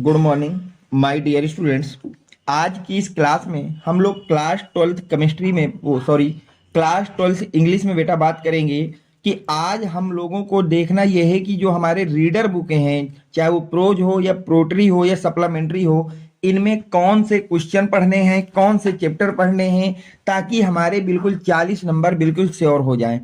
Good morning my dear students. आज की इस क्लास में हम लोग क्लास 12th केमिस्ट्री में क्लास 12th इंग्लिश में बेटा बात करेंगे कि आज हम लोगों को देखना यह है कि जो हमारे रीडर बुकें हैं, चाहे वो प्रोज हो या प्रोटरी हो या सप्लीमेंट्री हो, इनमें कौन से क्वेश्चन पढ़ने हैं, कौन से चैप्टर पढ़ने हैं, ताकि हमारे बिल्कुल 40 नंबर बिल्कुल श्योर हो जाएं।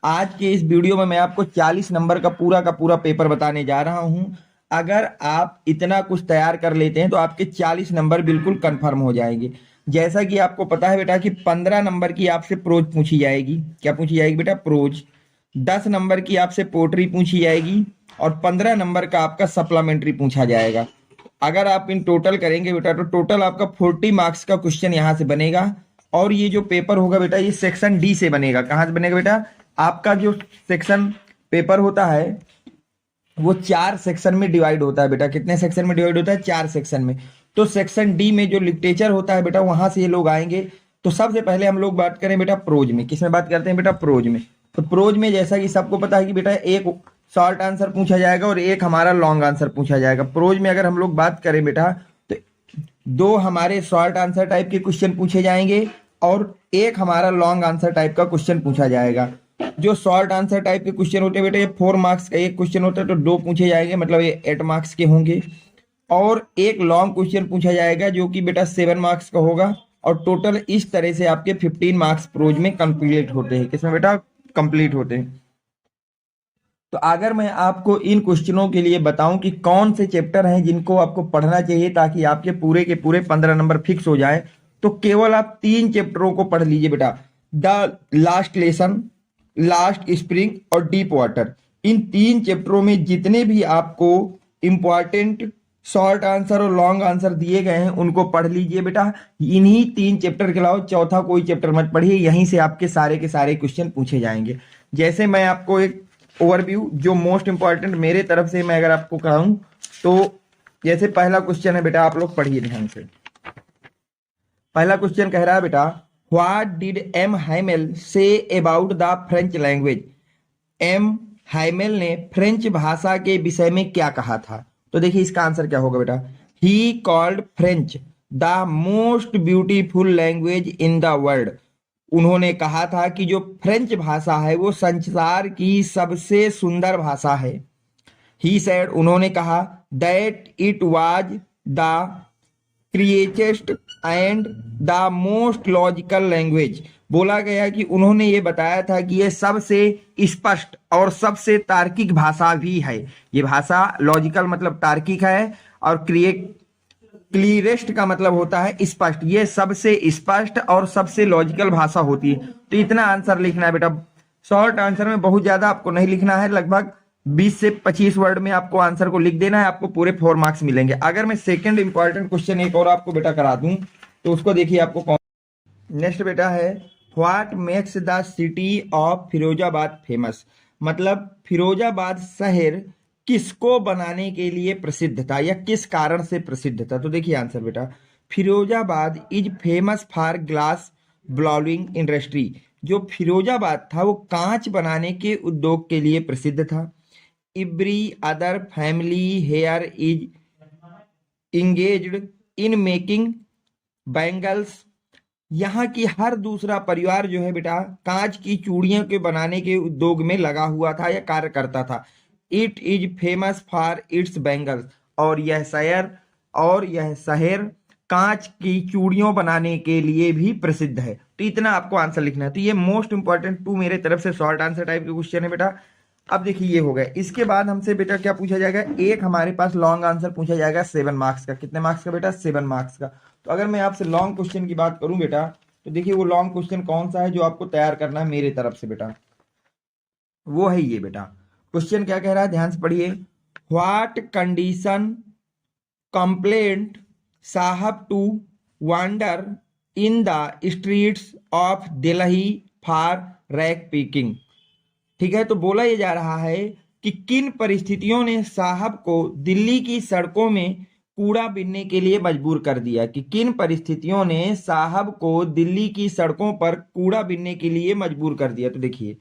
आज के इस वीडियो में मैं आपको 40 नंबर का पूरा पेपर बताने जा रहा हूं। अगर आप इतना कुछ तैयार कर लेते हैं तो आपके 40 नंबर बिल्कुल कंफर्म हो जाएंगे। जैसा कि आपको पता है बेटा कि 15 नंबर की आपसे प्रोज पूछी जाएगी। क्या पूछी जाएगी बेटा? प्रोज। 10 नंबर की आपसे पोट्री पूछी जाएगी और 15 नंबर का आपका सप्लीमेंट्री पूछा जाएगा। अगर आप इन टोटल करेंगे बेटा तो टोटल आपका 40 मार्क्स का क्वेश्चन यहां से बनेगा। और ये जो पेपर होगा बेटा ये सेक्शन डी से बनेगा। कहां से बनेगा बेटा? आपका जो सेक्शन पेपर होता है वो 4 सेक्शन में डिवाइड होता है बेटा। कितने सेक्शन में डिवाइड होता है? 4 सेक्शन में। तो सेक्शन डी में जो लिटरेचर होता है बेटा वहां से ये लोग आएंगे। तो सबसे पहले हम लोग बात करें बेटा प्रोज में। किसमें बात करते हैं बेटा? प्रोज में। तो प्रोज में जैसा कि सबको पता है कि बेटा एक शॉर्ट आंसर पूछा जाएगा और एक हमारा लॉन्ग आंसर पूछा जाएगा। प्रोज में अगर हम लोग बात करें बेटा तो 2 हमारे शॉर्ट आंसर टाइप के क्वेश्चन पूछे जाएंगे और एक हमारा लॉन्ग आंसर टाइप का क्वेश्चन पूछा जाएगा। जो शॉर्ट आंसर टाइप के क्वेश्चन होते हैं बेटा ये 4 मार्क्स का एक क्वेश्चन होता है तो 2 पूछे जाएंगे, मतलब ये 8 मार्क्स के होंगे। और एक लॉन्ग क्वेश्चन पूछा जाएगा जो कि बेटा 7 मार्क्स का होगा। और टोटल इस तरह से आपके 15 मार्क्स प्रोज में कंप्लीट होते हैं। किसमें बेटा? कंप्लीट होते हैं। तो अगर मैं आपको इन क्वेश्चनों के लिए बताऊं कि कौन से चैप्टर हैं जिनको आपको पढ़ना चाहिए ताकि आपके पूरे के पूरे 15 नंबर फिक्स हो जाए, तो केवल आप 3 चैप्टरों को पढ़ लीजिए बेटा। The last lesson, last spring और डीप वाटर। इन 3 चैप्टरों में जितने भी आपको इंपॉर्टेंट शॉर्ट आंसर और लॉन्ग आंसर दिए गए हैं उनको पढ़ लीजिए बेटा। इन्हीं 3 चैप्टर के अलावा चौथा कोई चैप्टर मत पढ़िए, यहीं से आपके सारे के सारे क्वेश्चन पूछे जाएंगे। जैसे मैं आपको एक ओवरव्यू जो मोस्ट इंपॉर्टेंट मेरे तरफ से मैं अगर आपको कहूं तो जैसे पहला क्वेश्चन है बेटा, आप लोग पढ़िए ध्यान से। पहला क्वेश्चन कह रहा है बेटा what did M Hamel say about the French language. M Hamel ने फ्रेंच भाषा के विषय में क्या कहा था? तो देखिए इसका आंसर क्या होगा बेटा। He called French the most beautiful language in the world. उन्होंने कहा था कि जो फ्रेंच भाषा है वो संसार की सबसे सुंदर भाषा है। ही सेड, उन्होंने कहा, that it was the greatest and the most logical language. बोला गया कि उन्होंने ये बताया था कि ये सबसे स्पष्ट और सबसे तार्किक भाषा भी है। ये भाषा लॉजिकल मतलब तार्किक है और क्लियरेस्ट का मतलब होता है स्पष्ट। ये सबसे स्पष्ट और सबसे लॉजिकल भाषा होती है। तो इतना आंसर लिखना है बेटा। शॉर्ट आंसर में बहुत ज्यादा आपको नहीं लिखना है, लगभग 20 से 25 वर्ड में आपको आंसर को लिख देना है, आपको पूरे 4 मार्क्स मिलेंगे। अगर मैं सेकंड इंपॉर्टेंट क्वेश्चन एक और आपको बेटा करा दूं तो उसको देखिए आपको कौन। नेक्स्ट बेटा है what makes the city of Firozabad famous. मतलब फिरोजाबाद शहर किसको बनाने के लिए प्रसिद्ध था या किस कारण से प्रसिद्ध था? तो देखिए आंसर बेटा, Firozabad is famous for glass blowing industry. जो फिरोजाबाद था वो कांच बनाने के उद्योग के लिए प्रसिद्ध था। Every other family here is engaged in making bangles. यहाँ की हर दूसरा परिवार जो है बेटा कांच की चूड़ियों के बनाने के उद्योग में लगा हुआ था या कार्य करता था। It is famous for its bangles. और यह शहर कांच की चूड़ियों बनाने के लिए भी प्रसिद्ध है। तो इतना आपको आंसर लिखना है। तो ये मोस्ट इंपॉर्टेंट 2 मेरे तरफ से शॉर्ट आंसर टाइप के क्वेश्चन है बेटा। अब देखिए ये हो गया। इसके बाद हमसे बेटा क्या पूछा जाएगा? एक हमारे पास लॉन्ग आंसर पूछा जाएगा 7 मार्क्स का। कितने मार्क्स का बेटा? 7 मार्क्स का। तो अगर मैं आपसे लॉन्ग क्वेश्चन की बात करूं बेटा तो देखिए वो लॉन्ग क्वेश्चन कौन सा है जो आपको तैयार करना है मेरे तरफ से बेटा, वो है ये बेटा। क्वेश्चन क्या कह रहा है, ध्यान से पढ़िए। What condition complaint Saheb to wander in the streets of Delhi for rag picking. ठीक है, तो बोला ये जा रहा है कि किन परिस्थितियों ने साहब को दिल्ली की सड़कों में कूड़ा बीनने के लिए मजबूर कर दिया। कि किन परिस्थितियों ने साहब को दिल्ली की सड़कों पर कूड़ा बीनने के लिए मजबूर कर दिया। तो देखिए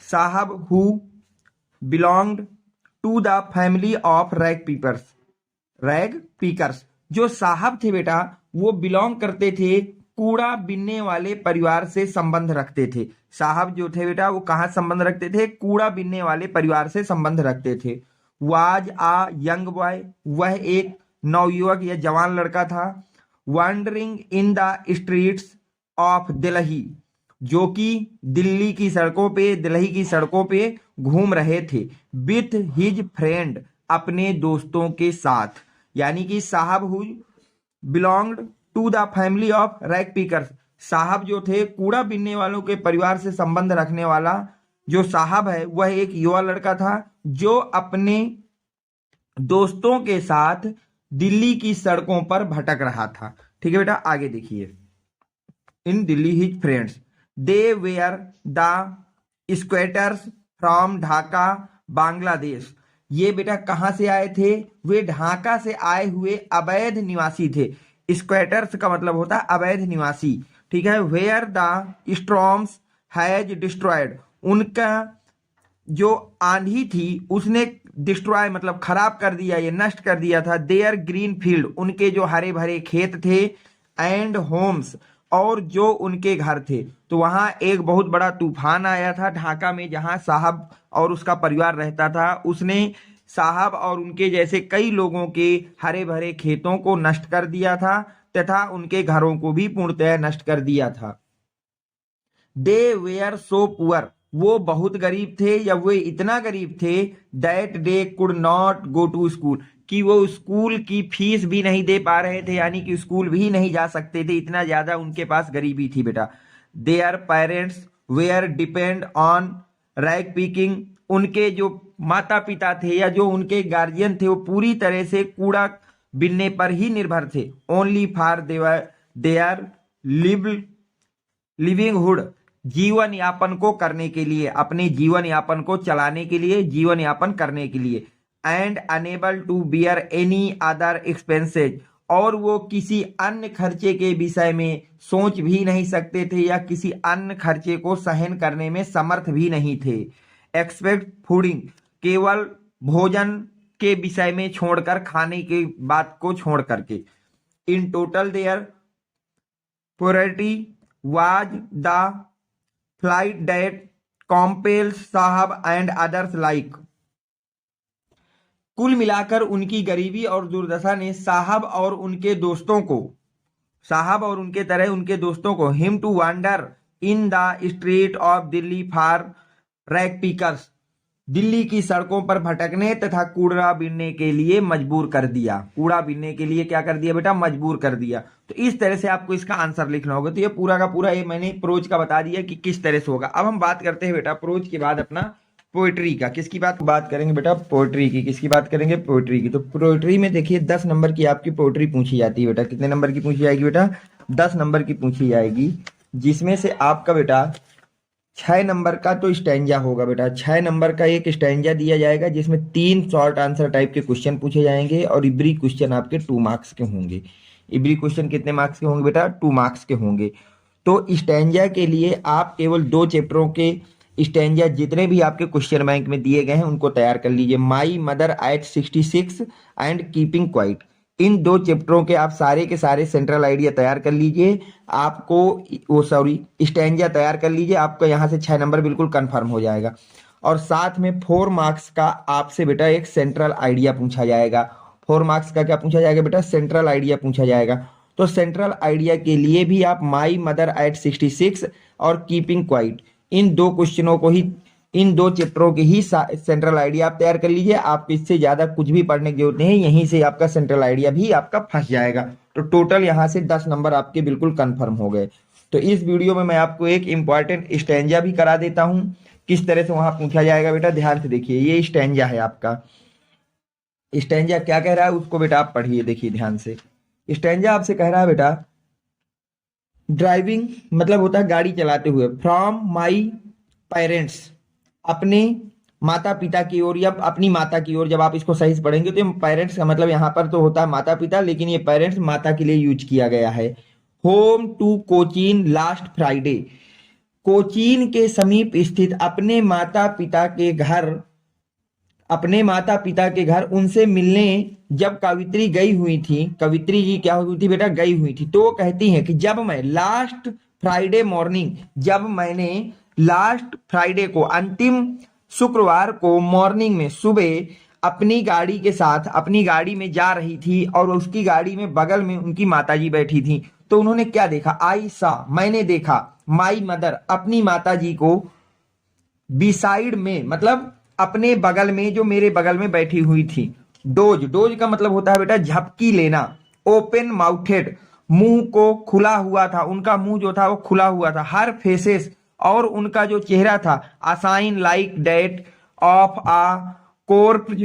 Saheb who belonged to the family of rag pickers. Rag pickers. जो साहब थे बेटा वो बिलोंग करते थे कूड़ा बीनने वाले परिवार से संबंध रखते थे। साहब जो थे बेटा वो कहाँ संबंध रखते थे? कूड़ा बीनने वाले परिवार से संबंध रखते थे। वाज आ यंग बॉय, वह एक नवयुवक या जवान लड़का था। Wandering in the streets of Delhi, जो कि दिल्ली की सड़कों पे, दिल्ली की सड़कों पे घूम रहे थे। विथ हिज फ्रेंड, अपने दोस्तों के साथ। यानी कि Saheb who belonged to the family of rag pickers. Saheb जो थे कूड़ा बीनने वालों के परिवार से संबंध रखने वाला जो साहब है वह एक युवा लड़का था जो अपने दोस्तों के साथ दिल्ली की सड़कों पर भटक रहा था। ठीक है बेटा, आगे देखिए। In Delhi his friends, they were the squatters from Dhaka Bangladesh. ये बेटा कहां से आए थे? वे ढाका से आए हुए अवैध निवासी थे। स्क्वेटर्स का मतलब होता है अवैध निवासी। ठीक है। Where the storms has destroyed, उनका जो आंधी थी उसने डिस्ट्रॉय मतलब खराब कर दिया, ये नष्ट कर दिया था। देयर ग्रीन फील्ड, उनके जो हरे भरे खेत थे। एंड होम्स, और जो उनके घर थे। तो वहां एक बहुत बड़ा तूफान आया था ढाका में, जहां साहब और उसका परिवार रहता था। उसने साहब और उनके जैसे कई लोगों के हरे भरे खेतों को नष्ट कर दिया था तथा उनके घरों को भी पूर्णतः नष्ट कर दिया था। दे वेयर सो पुअर, वो बहुत गरीब थे या वे इतना गरीब थे that they could not go to school, कि वो स्कूल की फीस भी नहीं दे पा रहे थे, यानी कि स्कूल भी नहीं जा सकते थे, इतना ज्यादा उनके पास गरीबी थी बेटा। Their parents were depend on rag picking, उनके जो माता पिता थे या जो उनके गार्जियन थे वो पूरी तरह से कूड़ा बीनने पर ही निर्भर थे। ओनली फॉर देयर लिविंगहुड, जीवन यापन को करने के लिए, अपने जीवन यापन को चलाने के लिए, जीवन यापन करने के लिए। And unable to bear any other expenses, और वो किसी अन्य खर्चे के विषय में सोच भी नहीं सकते थे या किसी अन्य खर्चे को सहन करने में समर्थ भी नहीं थे। एक्सपेक्ट फूडिंग, केवल भोजन के विषय में छोड़कर, खाने की बात को छोड़ करके। In total their poverty was the plight that compels Saheb and others like, कुल मिलाकर उनकी गरीबी और दुर्दशा ने साहब और उनके दोस्तों को, साहब और उनके तरह उनके दोस्तों को him to wander in the street of Delhi for rag pickers, Delhi की सड़कों पर भटकने तथा कूड़ा बीनने के लिए मजबूर कर दिया। कूड़ा बीनने के लिए क्या कर दिया बेटा? मजबूर कर दिया। तो इस तरह से आपको इसका आंसर लिखना होगा। तो ये पूरा का पूरा ये मैंने प्रोज का बता दिया कि किस तरह से होगा। अब हम बात करते हैं बेटा प्रोज के बाद अपना पोएट्री का। किसकी बात करेंगे बेटा? पोएट्री की। किसकी बात करेंगे? पोएट्री की। तो पोएट्री में देखिए 10 नंबर की आपकी पोएट्री पूछी जाती है बेटा। कितने नंबर की पूछी जाएगी बेटा? 10 नंबर की पूछी जाएगी, जिसमें से आपका बेटा 6 नंबर का तो स्टैंजा होगा बेटा। 6 नंबर का एक स्टैंजा दिया जाएगा जिसमें 3 शॉर्ट आंसर टाइप के क्वेश्चन पूछे जाएंगे और इब्री क्वेश्चन आपके 2 मार्क्स के होंगे। इब्री क्वेश्चन कितने मार्क्स के होंगे बेटा? 2 मार्क्स के होंगे। तो स्टैंजा के लिए आप केवल 2 चैप्टरों के स्टैंजा जितने भी आपके क्वेश्चन बैंक में दिए गए हैं उनको तैयार कर लीजिए। My mother at 66 and keeping quiet, इन 2 चैप्टरों के आप सारे के सारे सेंट्रल आइडिया तैयार कर लीजिए। आपको स्टैंजा तैयार कर लीजिए, आपका यहाँ से 6 नंबर बिल्कुल कंफर्म हो जाएगा। और साथ में 4 मार्क्स का आपसे बेटा एक सेंट्रल आइडिया पूछा जाएगा। 4 मार्क्स का क्या पूछा जाएगा बेटा? सेंट्रल आइडिया पूछा जाएगा। तो सेंट्रल आइडिया के लिए भी आप माई मदर एट 66 और कीपिंग क्वाइट, इन 2 क्वेश्चनों को ही, इन 2 चैप्टरों के ही सेंट्रल आइडिया आप तैयार कर लीजिए। आप इससे ज्यादा कुछ भी पढ़ने की जरूरत नहीं, यहीं से आपका सेंट्रल आइडिया भी आपका फंस जाएगा। तो टोटल यहाँ से 10 नंबर आपके बिल्कुल कंफर्म हो गए। तो इस वीडियो में मैं आपको एक इंपॉर्टेंट स्टैंजा भी करा देता हूं, किस तरह से वहां पूछा जाएगा बेटा। ध्यान से देखिए, ये स्टैंजा है आपका। स्टैंजा क्या कह रहा है उसको बेटा आप पढ़िए, देखिए ध्यान से। स्टैंजा आपसे कह रहा है बेटा, ड्राइविंग मतलब होता है गाड़ी चलाते हुए, फ्रॉम माई पेरेंट्स, अपने माता पिता की ओर या अपनी माता की ओर। जब आप इसको सही से पढ़ेंगे तो पेरेंट्स का मतलब यहाँ पर तो होता है माता पिता, लेकिन ये पेरेंट्स माता के लिए यूज किया गया है। Home to Cochin last Friday, Cochin के समीप स्थित अपने माता पिता के घर अपने माता पिता के घर उनसे मिलने जब कवित्री गई हुई थी, कवित्री जी क्या हुई थी बेटा, गई हुई थी, तो वो कहती हैं कि जब मैं लास्ट फ्राइडे मॉर्निंग, जब मैंने लास्ट फ्राइडे को, अंतिम शुक्रवार को मॉर्निंग में सुबह अपनी गाड़ी के साथ अपनी गाड़ी में जा रही थी और उसकी गाड़ी में बगल में उनकी माताजी बैठी थी, तो उन्होंने क्या देखा, आई सा, मैंने देखा, माई मदर, अपनी माताजी को, बिसाइड में मतलब अपने बगल में, जो मेरे बगल में बैठी हुई थी, डोज, डोज का मतलब होता है बेटा झपकी लेना, ओपन माउथेड, मुंह को खुला हुआ था, उनका मुंह जो था वो खुला हुआ था, हर फेसेस, और उनका जो चेहरा था, ashen like that of a corpse,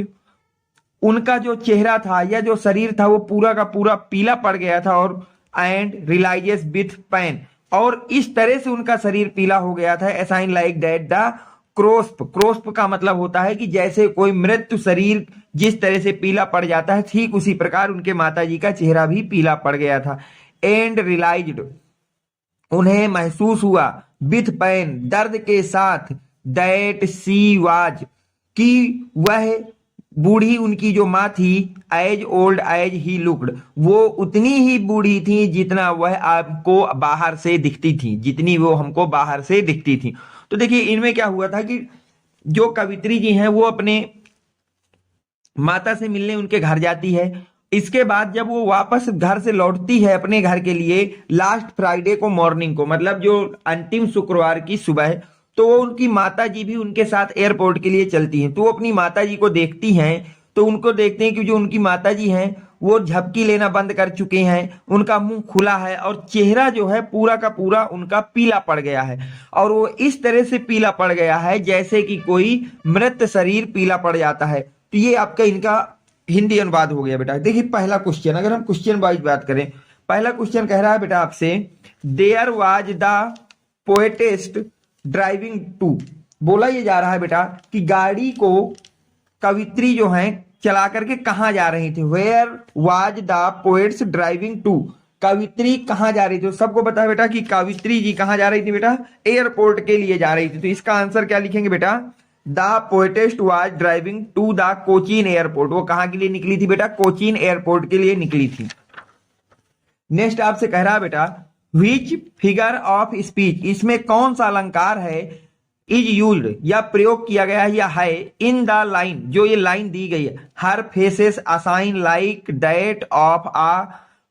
उनका जो चेहरा था या जो शरीर था वो पूरा का पूरा पीला पड़ गया था, और एंड रिलाइजेस विथ पेन, और इस तरह से उनका शरीर पीला हो गया था, असाइन लाइक दैट द क्रोस्प, क्रोस्प का मतलब होता है कि जैसे कोई मृत्यु शरीर जिस तरह से पीला पड़ जाता है, ठीक उसी प्रकार उनके माताजी का चेहरा भी पीला पड़ गया था। एंड रियलाइज्ड, उन्हें महसूस हुआ, विथ पेन, दर्द के साथ, दैट सी वाज, कि वह बूढ़ी उनकी जो माँ थी, as old as he looked, वो उतनी ही बूढ़ी थी जितना वह आपको बाहर से दिखती थी, जितनी वो हमको बाहर से दिखती थी। तो देखिए इनमें क्या हुआ था कि जो कवित्री जी हैं वो अपने माता से मिलने उनके घर जाती है, इसके बाद जब वो वापस घर से लौटती है अपने घर के लिए लास्ट फ्राइडे को मॉर्निंग को, मतलब जो अंतिम शुक्रवार की सुबह, तो वो उनकी माता जी भी उनके साथ एयरपोर्ट के लिए चलती हैं, तो वो अपनी माता जी को देखती हैं, तो उनको देखते हैं कि जो उनकी माता जी हैं वो झपकी लेना बंद कर चुके हैं, उनका मुंह खुला है और चेहरा जो है पूरा का पूरा उनका पीला पड़ गया है, और वो इस तरह से पीला पड़ गया है जैसे कि कोई मृत शरीर पीला पड़ जाता है। तो ये आपका इनका हिंदी अनुवाद हो गया बेटा। देखिए पहला क्वेश्चन, अगर हम क्वेश्चन वाइज बात करें, पहला क्वेश्चन कह रहा है बेटा आपसे, there was the poetess driving to, बोला ये जा रहा है बेटा कि गाड़ी को कवित्री जो है चला करके कहां जा रही थी, where was the poetess driving to, कवित्री कहां जा रही थी, तो सबको पता है बेटा कि कवित्री जी कहां जा रही थी बेटा, एयरपोर्ट के लिए जा रही थी। तो इसका आंसर क्या लिखेंगे बेटा, the poetess was driving to the Cochin airport, वो कहां के लिए निकली थी बेटा, कोचीन एयरपोर्ट के लिए निकली थी। नेक्स्ट आपसे कह रहा है बेटा, विच फिगर ऑफ स्पीच, इसमें कौन सा अलंकार है, इज यूज्ड या प्रयोग किया गया है या है, इन द लाइन, जो ये लाइन दी गई है, her faces ashen like that of a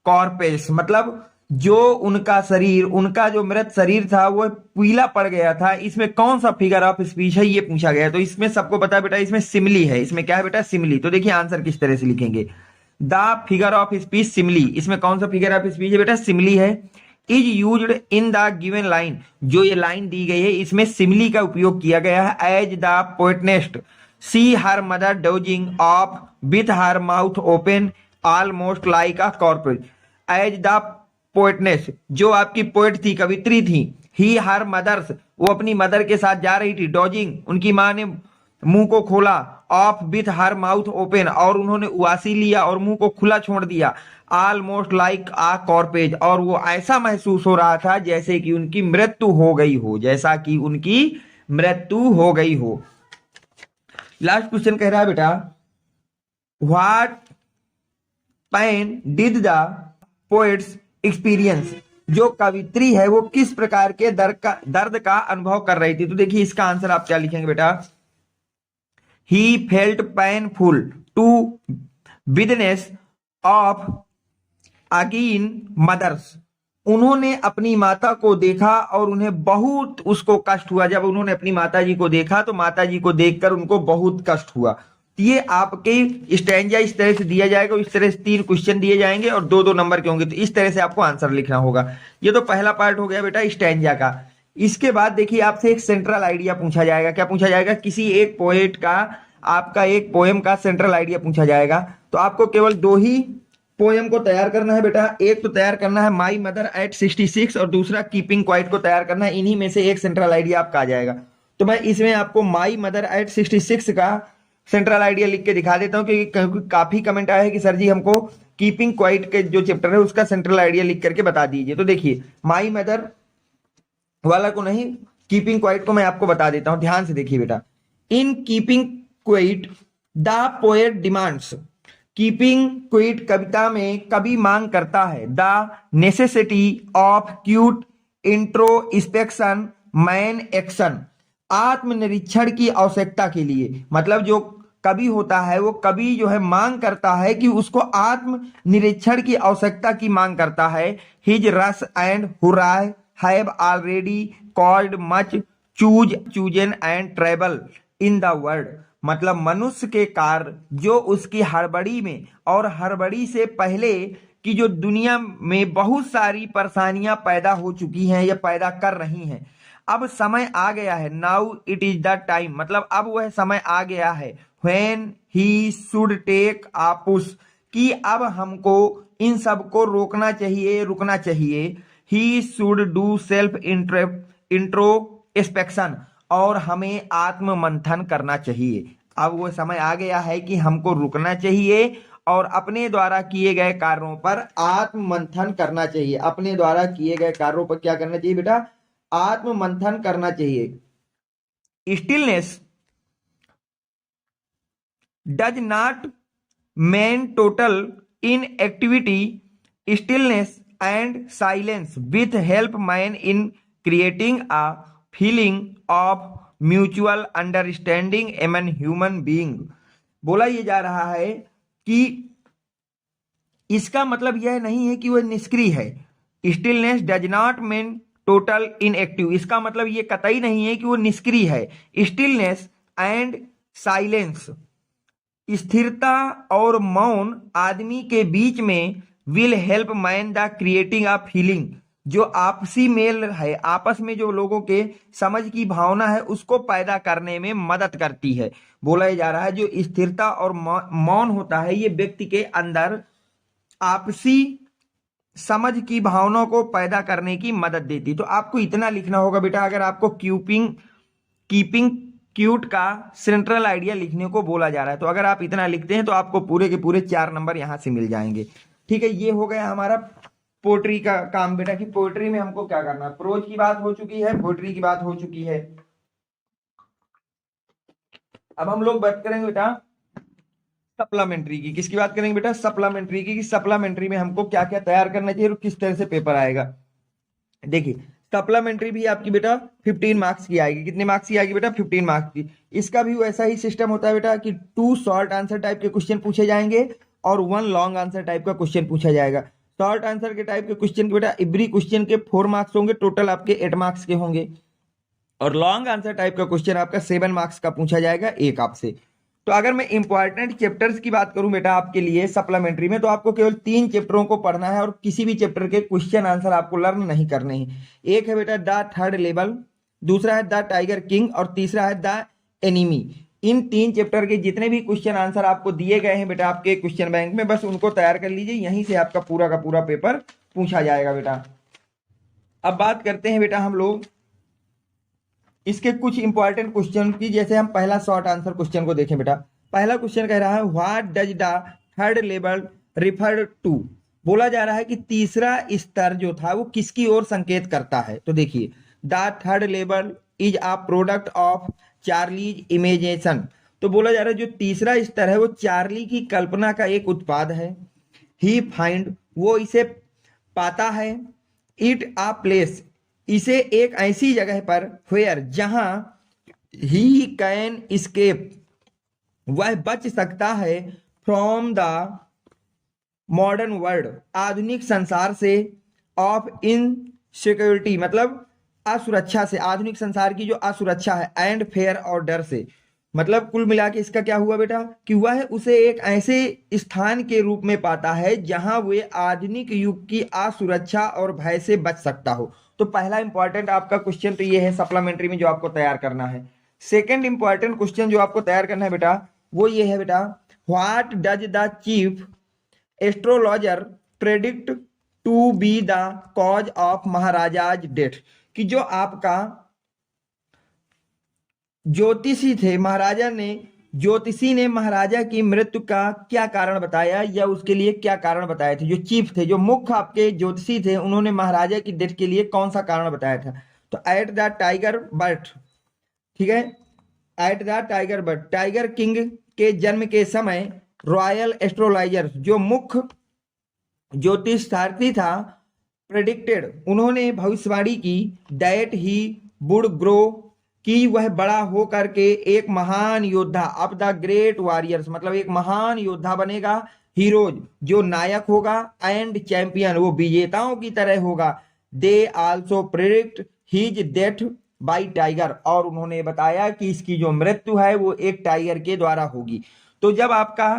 corpse, मतलब जो उनका शरीर, उनका जो मृत शरीर था वो पीला पड़ गया था, इसमें कौन सा फिगर ऑफ स्पीच है ये पूछा गया है। तो इसमें सबको पता है बेटा, इसमें सिमिली है, इसमें क्या है बेटा, सिमिली। तो देखिए आंसर किस तरह से लिखेंगे, the figure of speech simile, इसमें कौन सा फिगर ऑफ स्पीच है बेटा, सिमिली है। Is used in the given line, जो ये लाइन दी गई है इसमें सिमिली का उपयोग किया गया है, as the poetess see her mother dozing off with her mouth open almost like a corpse, as the poetess, जो आपकी पोएट थी, कवित्री थी, ही हर मदर्स, वो अपनी मदर के साथ जा रही थी, डॉजिंग, उनकी माँ ने मुंह को खोला, of with her mouth open, और उन्होंने उआसी लिया और मुंह को खुला छोड़ दिया, ऑलमोस्ट लाइक आ कॉर्पेज, और वो ऐसा महसूस हो रहा था जैसे कि उनकी मृत्यु हो गई हो, जैसा कि उनकी मृत्यु हो गई हो। लास्ट क्वेश्चन कह रहा है बेटा, what pain did the poets experience, जो कवित्री है वो किस प्रकार के दर्द का अनुभव कर रही थी। तो देखिए इसका आंसर आप क्या लिखेंगे बेटा, he felt painful to witness of again mothers, उन्होंने अपनी माता को देखा और उन्हें बहुत उसको कष्ट हुआ, जब उन्होंने अपनी माता जी को देखा तो माता जी को देखकर उनको बहुत कष्ट हुआ। ये आपके स्टैंजा इस तरह से दिया जाएगा, इस तरह से 3 क्वेश्चन दिए जाएंगे और 2-2 नंबर के होंगे, तो इस तरह से आपको आंसर लिखना होगा। ये तो पहला पार्ट हो गया बेटा स्टैंजा का। इसके बाद देखिए आपसे एक सेंट्रल आइडिया पूछा जाएगा। क्या पूछा जाएगा, किसी एक पोएट का, आपका एक पोएम का सेंट्रल आइडिया पूछा जाएगा। तो आपको केवल 2 ही पोएम को तैयार करना है बेटा, एक तो तैयार करना है माई मदर एट 66 और दूसरा कीपिंग क्वाइट को तैयार करना है। इन्हीं में से एक सेंट्रल आइडिया आपका आ जाएगा। तो मैं इसमें आपको माई मदर एट 66 का सेंट्रल आइडिया लिख के दिखा देता हूं, क्योंकि काफी कमेंट आया है कि सर जी हमको कीपिंग क्वाइट के जो चैप्टर है उसका सेंट्रल आइडिया लिख करके बता दीजिए। तो देखिए माई मदर वाला को नहीं, कीपिंग क्वाइट को मैं आपको बता देता हूं, ध्यान से देखिए बेटा। In keeping quiet the poet demands, keeping quiet कविता में कवि मांग करता है। The necessity of quiet introspection man action, आत्मनिरीक्षण की आवश्यकता के लिए, मतलब जो कवि होता है वो कवि जो है मांग करता है कि उसको आत्म निरीक्षण की आवश्यकता की मांग करता है। हिज रस एंड हुराय have already called much chosen and trouble in the world, मतलब मनुष्य के कार्य जो उसकी हड़बड़ी में और हड़बड़ी से पहले की जो दुनिया में बहुत सारी परेशानियां पैदा हो चुकी हैं या पैदा कर रही हैं, अब समय आ गया है। Now it is the time, मतलब अब वह समय आ गया है। When he should take a push, कि अब हमको इन सब को रोकना चाहिए, रुकना चाहिए। He should do self introspection, और हमें आत्म मंथन करना चाहिए। अब वो समय आ गया है कि हमको रुकना चाहिए और अपने द्वारा किए गए कार्यों पर आत्म मंथन करना चाहिए। अपने द्वारा किए गए कार्यों पर क्या करना चाहिए बेटा? आत्म मंथन करना चाहिए। Stillness does not main total in activity, stillness and silence with help man in creating a feeling of mutual understanding एमन ह्यूमन बीइंग। बोला ये जा रहा है कि इसका मतलब यह नहीं है कि वह निष्क्रिय है। Stillness does not mean total inactive, इसका मतलब यह कतई नहीं है कि वो निष्क्रिय है। स्टिलनेस एंड साइलेंस, स्थिरता और मौन आदमी के बीच में will help man the creating a feeling, जो आपसी मेल है, आपस में जो लोगों के समझ की भावना है उसको पैदा करने में मदद करती है। बोला जा रहा है जो स्थिरता और मौन होता है ये व्यक्ति के अंदर आपसी समझ की भावना को पैदा करने की मदद देती। तो आपको इतना लिखना होगा बेटा, अगर आपको कीपिंग क्यूट का सेंट्रल आइडिया लिखने को बोला जा रहा है तो अगर आप इतना लिखते हैं तो आपको पूरे के पूरे 4 नंबर यहां से मिल जाएंगे। ठीक है, ये हो गया हमारा पोएट्री का काम बेटा, कि पोएट्री में हमको क्या करना है। प्रोज की बात हो चुकी है, पोएट्री की बात हो चुकी है। अब हम लोग बात करेंगे बेटा सप्लीमेंट्री की। किसकी बात करेंगे बेटा? सप्लीमेंट्री की। सप्लीमेंट्री में हमको क्या क्या तैयार करना चाहिए और किस तरह से पेपर आएगा। देखिए सप्लीमेंट्री भी आपकी बेटा 15 मार्क्स की आएगी। कितने मार्क्स की आएगी बेटा? 15 मार्क्स की। इसका भी वैसा ही सिस्टम होता है बेटा कि 2 शॉर्ट आंसर टाइप के क्वेश्चन पूछे जाएंगे और 1 लॉन्ग आंसर टाइप का क्वेश्चन पूछा जाएगा। शॉर्ट आंसर के टाइप के क्वेश्चन के बेटा एवरी क्वेश्चन के 4 मार्क्स होंगे, टोटल आपके 8 मार्क्स के होंगे। और लॉन्ग आंसर टाइप का क्वेश्चन आपका 7 मार्क्स का पूछा जाएगा, एक आपसे। तो अगर मैं इंपॉर्टेंट चैप्टर्स की बात करूं बेटा आपके लिए सप्लीमेंट्री में, तो आपको केवल 3 चैप्टरों को पढ़ना है और किसी भी चैप्टर के क्वेश्चन आंसर आपको लर्न नहीं करने हैं। एक है बेटा द थर्ड लेवल, दूसरा है द टाइगर किंग और तीसरा है द एनिमी। इन 3 चैप्टर के जितने भी क्वेश्चन आंसर आपको दिए गए हैं बेटा आपके क्वेश्चन बैंक में, बस उनको तैयार कर लीजिए, यहीं से आपका पूरा का पूरा पेपर पूछा जाएगा बेटा। अब बात करते हैं बेटा हम लोग इसके कुछ इंपॉर्टेंट क्वेश्चन की। जैसे हम पहला शॉर्ट आंसर क्वेश्चन को देखें बेटा। पहला क्वेश्चन कह रहा है what does the third level refer to. बोला जा रहा है कि तीसरा स्तर जो था वो किसकी ओर संकेत करता है। तो देखिए the third level is a product of Charlie's imagination. तो बोला जा रहा है जो तीसरा स्तर है वो चार्ली की कल्पना का एक उत्पाद है। ही फाइंड, वो इसे पाता है। इट अ प्लेस, इसे एक ऐसी जगह पर वेयर, जहां ही कैन स्केप, वह बच सकता है फ्रॉम द मॉडर्न वर्ल्ड, आधुनिक संसार से, ऑफ इनसिक्योरिटी, मतलब असुरक्षा से, आधुनिक संसार की जो असुरक्षा है, एंड फेयर और डर से। मतलब कुल मिला के इसका क्या हुआ बेटा कि वह उसे एक ऐसे स्थान के रूप में पाता है जहां वे आधुनिक युग की असुरक्षा और भय से बच सकता हो। तो पहला इंपॉर्टेंट आपका क्वेश्चन तो ये है सप्लीमेंट्री में जो आपको तैयार करना है। सेकंड इंपॉर्टेंट क्वेश्चन जो आपको तैयार करना है बेटा वो ये है बेटा what does the chief astrologer predict to be the cause of Maharaja's death. कि जो आपका ज्योतिषी ने महाराजा की मृत्यु का क्या कारण बताया या उसके लिए क्या कारण बताए थे। जो चीफ थे, जो मुख्य आपके ज्योतिषी थे, उन्होंने महाराजा की डेथ के लिए कौन सा कारण बताया था। तो एट द टाइगर बर्थ, ठीक है, at the tiger birth, tiger king के जन्म के समय रॉयल एस्ट्रोलॉजर जो मुख्य ज्योतिष सारथी था, प्रेडिक्टेड उन्होंने भविष्यवाणी की, दैट ही वुड ग्रो कि वह बड़ा हो करके एक महान योद्धा, ऑफ द ग्रेट वॉरियर्स मतलब एक महान योद्धा बनेगा, हीरोज जो नायक होगा, एंड चैंपियन वो विजेताओं की तरह होगा। They also predict his death by tiger, और उन्होंने बताया कि इसकी जो मृत्यु है वो एक टाइगर के द्वारा होगी। तो जब आपका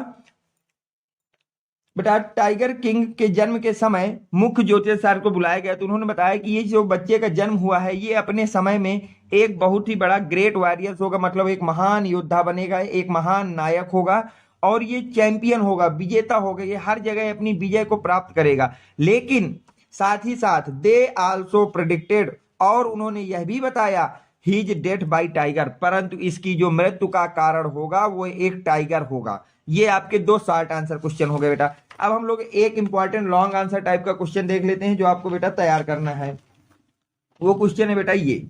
बेटा टाइगर किंग के जन्म के समय मुख्य ज्योतिष सर को बुलाया गया तो उन्होंने बताया कि ये जो बच्चे का जन्म हुआ है ये अपने समय में एक बहुत ही बड़ा ग्रेट वॉरियर्स होगा, मतलब एक महान योद्धा बनेगा, एक महान नायक होगा, और ये चैंपियन होगा, विजेता होगा, ये हर जगह अपनी विजय को प्राप्त करेगा। लेकिन साथ ही साथ दे आल्सो प्रेडिक्टेड, और उन्होंने यह भी बताया हीज डेथ बाई टाइगर, परंतु इसकी जो मृत्यु का कारण होगा वो एक टाइगर होगा। ये आपके दो शॉर्ट आंसर क्वेश्चन हो गए बेटा। अब हम लोग एक इंपॉर्टेंट लॉन्ग आंसर टाइप का क्वेश्चन देख लेते हैं जो आपको बेटा तैयार करना है। वो क्वेश्चन है बेटा, ये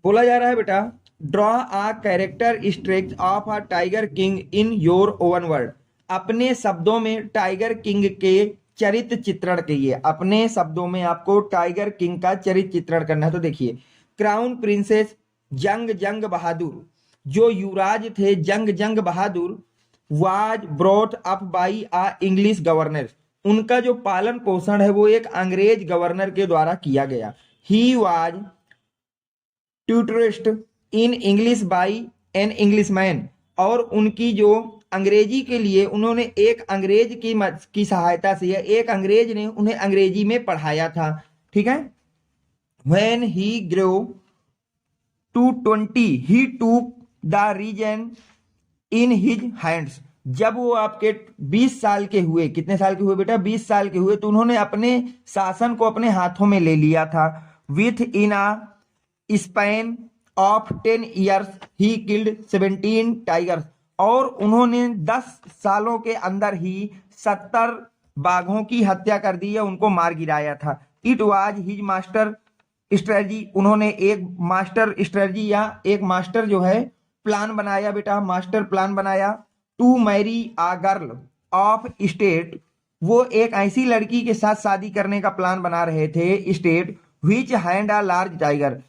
बोला जा रहा है बेटा, draw a character stretch of a tiger king in your oven word. अपने शब्दों में टाइगर किंग के चरित्र चित्रण कीजिए। अपने शब्दों में आपको टाइगर किंग का चरित्र चित्रण करना है। तो देखिए, क्राउन प्रिंसेस जंग जंग बहादुर, जो युवराज थे Jung Jung Bahadur, was brought up by a English governor, उनका जो पालन पोषण है वो एक अंग्रेज गवर्नर के द्वारा किया गया। He was tutored in English by an Englishman, और उनकी जो अंग्रेजी के लिए उन्होंने एक अंग्रेज की सहायता से या एक अंग्रेज ने उन्हें अंग्रेजी में पढ़ाया था। ठीक है। When he grow to 20 he took the रीजन इन हिज हैंड्स, जब वो आपके 20 साल के हुए, कितने साल के हुए बेटा, 20 साल के हुए, तो उन्होंने अपने शासन को अपने हाथों में ले लिया था। With in a span of 10 years he killed 17 tigers, और उन्होंने 10 सालों के अंदर ही 70 बाघों की हत्या कर दी या उनको मार गिराया था। It was his master strategy, उन्होंने एक मास्टर स्ट्रेटजी या एक मास्टर जो है प्लान बनाया बेटा, मास्टर प्लान बनाया। To marry a girl of state, वो एक ऐसी लड़की के साथ शादी करने का प्लान बना रहे थे state, which hand a large tiger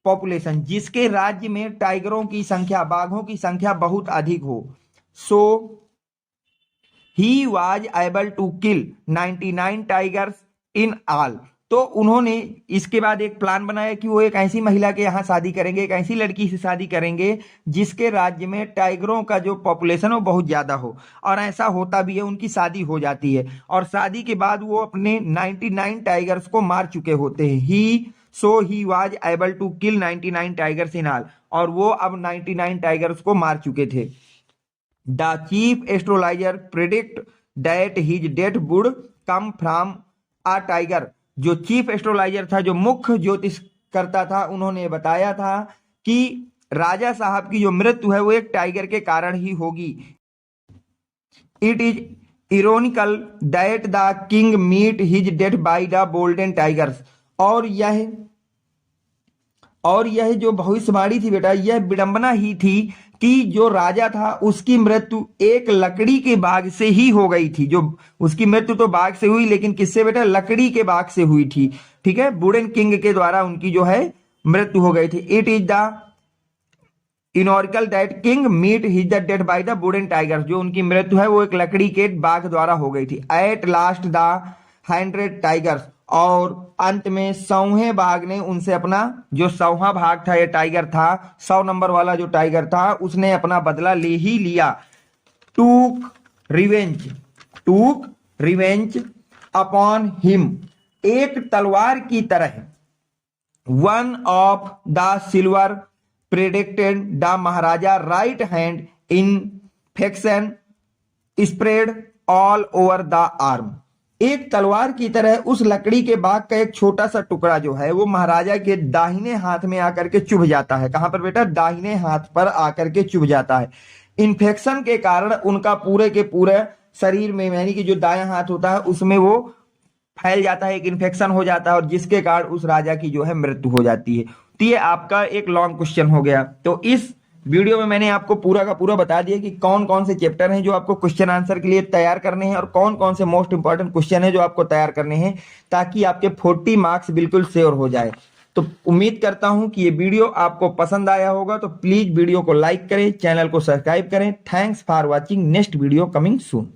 population, जिसके राज्य में टाइगरों की संख्या, बाघों की संख्या बहुत अधिक हो। So he was able to kill 99 tigers in all, तो उन्होंने इसके बाद एक प्लान बनाया कि वो एक ऐसी महिला के यहाँ शादी करेंगे, एक ऐसी लड़की से शादी करेंगे जिसके राज्य में टाइगरों का जो पॉपुलेशन हो बहुत ज्यादा हो, और ऐसा होता भी है, उनकी शादी हो जाती है, और शादी के बाद वो अपने 99 टाइगर्स को मार चुके होते हैं। He was able to kill 99 tigers in all, और वो अब 99 टाइगर्स को मार चुके थे। The chief astrologer predict that his death would come from a tiger, जो चीफ एस्ट्रोलॉजर था, जो मुख्य ज्योतिष करता था, उन्होंने बताया था कि राजा साहब की जो मृत्यु है वो एक टाइगर के कारण ही होगी। It is ironical that the king meet his death by the wooden tigers, और यह जो भविष्यवाणी थी बेटा, यह विडंबना ही थी कि जो राजा था उसकी मृत्यु एक लकड़ी के बाघ से ही हो गई थी। जो उसकी मृत्यु तो बाघ से हुई, लेकिन किससे बेटा, लकड़ी के बाघ से हुई थी। ठीक है, वुडन किंग के द्वारा उनकी जो है मृत्यु हो गई थी। It is the ironical that king meet his the death by the wooden tiger, जो उनकी मृत्यु है वो एक लकड़ी के बाघ द्वारा हो गई थी। एट लास्ट द 100 टाइगर्स, और अंत में 100वें बाघ ने उनसे अपना, जो 100वां भाग था, ये टाइगर था, 100 नंबर वाला जो टाइगर था, उसने अपना बदला ले ही लिया। टूक रिवेंज अपॉन हिम, एक तलवार की तरह। One of the silver predicted the Maharaja right hand infection spread all over the arm, एक तलवार की तरह उस लकड़ी के बाग का एक छोटा सा टुकड़ा जो है वो महाराजा के दाहिने हाथ में आकर के चुभ जाता है। कहां पर बेटा, दाहिने हाथ पर आकर के चुभ जाता है। इन्फेक्शन के कारण उनका पूरे के पूरे शरीर में, यानी कि जो दायां हाथ होता है उसमें वो फैल जाता है, एक इन्फेक्शन हो जाता है, और जिसके कारण उस राजा की जो है मृत्यु हो जाती है। तो ये आपका एक लॉन्ग क्वेश्चन हो गया। तो इस वीडियो में मैंने आपको पूरा का पूरा बता दिया कि कौन कौन से चैप्टर हैं जो आपको क्वेश्चन आंसर के लिए तैयार करने हैं और कौन कौन से मोस्ट इंपॉर्टेंट क्वेश्चन है जो आपको तैयार करने हैं, ताकि आपके 40 मार्क्स बिल्कुल श्योर हो जाए। तो उम्मीद करता हूं कि ये वीडियो आपको पसंद आया होगा, तो प्लीज वीडियो को लाइक करें, चैनल को सब्सक्राइब करें। Thanks for watching, next video coming soon.